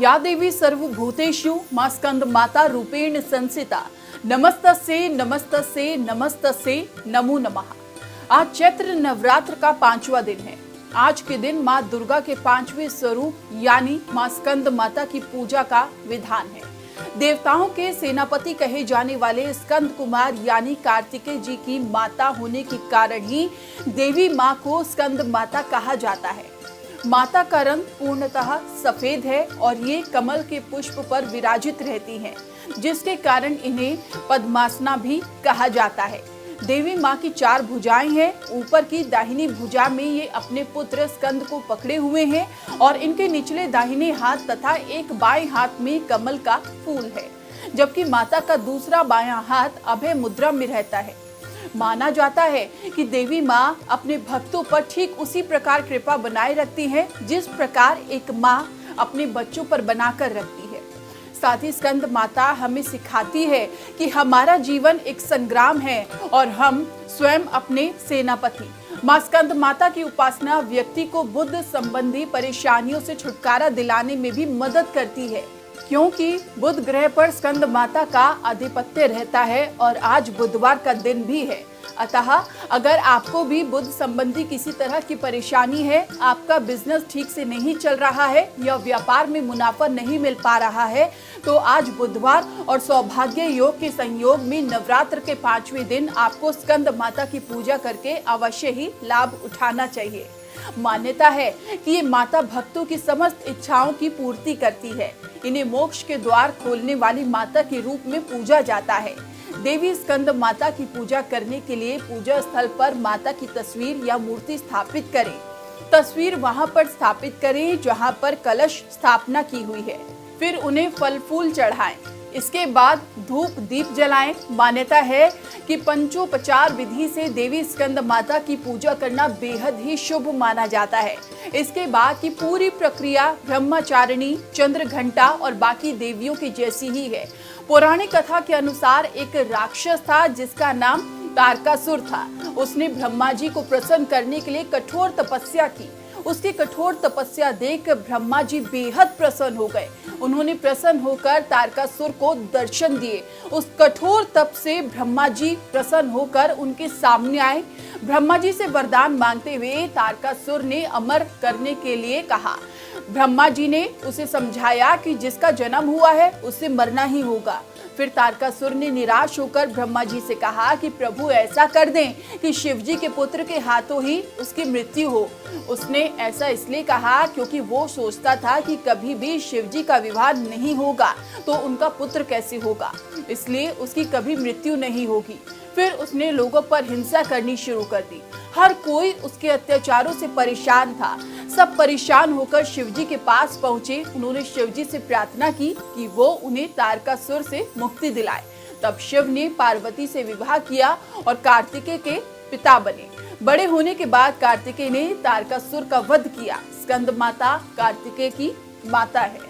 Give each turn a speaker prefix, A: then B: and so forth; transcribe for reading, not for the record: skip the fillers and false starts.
A: या देवी सर्वभूतेषु मां स्कंद माता रूपेण संसिता नमस्तस्यै नमस्तस्यै नमस्तस्यै नमो नमः। आज चैत्र नवरात्र का 5वां दिन है। आज के दिन मां दुर्गा के 5वें स्वरूप यानी मां स्कंद माता की पूजा का विधान है। देवताओं के सेनापति कहे जाने वाले स्कंद कुमार यानी कार्तिकेय जी की माता होने के कारण ही देवी मां को स्कंद माता कहा जाता है। माता का रंग पूर्णतः सफेद है और ये कमल के पुष्प पर विराजित रहती हैं, जिसके कारण इन्हें पद्मासना भी कहा जाता है। देवी माँ की 4 भुजाएं हैं। ऊपर की दाहिनी भुजा में ये अपने पुत्र स्कंद को पकड़े हुए हैं और इनके निचले दाहिने हाथ तथा एक बाएं हाथ में कमल का फूल है, जबकि माता का दूसरा बायां हाथ अभय मुद्रा में रहता है। माना जाता है कि देवी माँ अपने भक्तों पर ठीक उसी प्रकार कृपा बनाए रखती है जिस प्रकार एक माँ अपने बच्चों पर बनाकर रखती है। साथ ही स्कंद माता हमें सिखाती है कि हमारा जीवन एक संग्राम है और हम स्वयं अपने सेनापति। मां स्कंद माता की उपासना व्यक्ति को बुद्ध संबंधी परेशानियों से छुटकारा दिलाने में भी मदद करती है, क्योंकि बुध ग्रह पर स्कंद माता का आधिपत्य रहता है और आज बुधवार का दिन भी है। अतः अगर आपको भी बुध संबंधी किसी तरह की परेशानी है, आपका बिजनेस ठीक से नहीं चल रहा है या व्यापार में मुनाफा नहीं मिल पा रहा है, तो आज बुधवार और सौभाग्य योग के संयोग में नवरात्र के 5वें दिन आपको स्कंद माता की पूजा करके अवश्य ही लाभ उठाना चाहिए। मान्यता है कि ये माता भक्तों की समस्त इच्छाओं की पूर्ति करती है। इन्हें मोक्ष के द्वार खोलने वाली माता के रूप में पूजा जाता है। देवी स्कंद माता की पूजा करने के लिए पूजा स्थल पर माता की तस्वीर या मूर्ति स्थापित करें। तस्वीर वहां पर स्थापित करें जहां पर कलश स्थापना की हुई है। फिर उन्हें फल फूल चढ़ाएं। इसके बाद धूप दीप जलाएं। मान्यता है कि पंचोपचार विधि से देवी स्कंद माता की पूजा करना बेहद ही शुभ माना जाता है। इसके बाद की पूरी प्रक्रिया ब्रह्मचारिणी, चंद्र घंटा और बाकी देवियों की जैसी ही है। पौराणिक कथा के अनुसार एक राक्षस था जिसका नाम तारकासुर था। उसने ब्रह्मा जी को प्रसन्न करने के लिए कठोर तपस्या की। उसकी कठोर तपस्या देख ब्रह्मा जी बेहद प्रसन्न हो गए। उन्होंने प्रसन्न होकर तारकासुर को दर्शन दिए। उस कठोर तप से ब्रह्मा जी प्रसन्न होकर उनके सामने आए। ब्रह्मा जी से वरदान मांगते हुए तारकासुर ने अमर करने के लिए कहा। ब्रह्मा जी ने उसे समझाया कि जिसका जन्म हुआ है उसे मरना ही होगा। फिर तारकासुर ने निराश होकर ब्रह्मा जी से कहा कि प्रभु ऐसा कर दें कि शिव जी के पुत्र के हाथों ही उसकी मृत्यु हो। उसने ऐसा इसलिए कहा क्योंकि वो सोचता था कि कभी भी शिव जी का विवाह नहीं होगा तो उनका पुत्र कैसे होगा, इसलिए उसकी कभी मृत्यु नहीं होगी। फिर उसने लोगों पर हिंसा करनी शुरू कर दी। हर कोई उसके अत्याचारों से परेशान था। सब परेशान होकर शिवजी के पास पहुंचे। उन्होंने शिवजी से प्रार्थना की कि वो उन्हें तारकासुर से मुक्ति दिलाए। तब शिव ने पार्वती से विवाह किया और कार्तिकेय के पिता बने। बड़े होने के बाद कार्तिकेय ने तारकासुर का वध किया। स्कंद माता कार्तिकेय की माता है।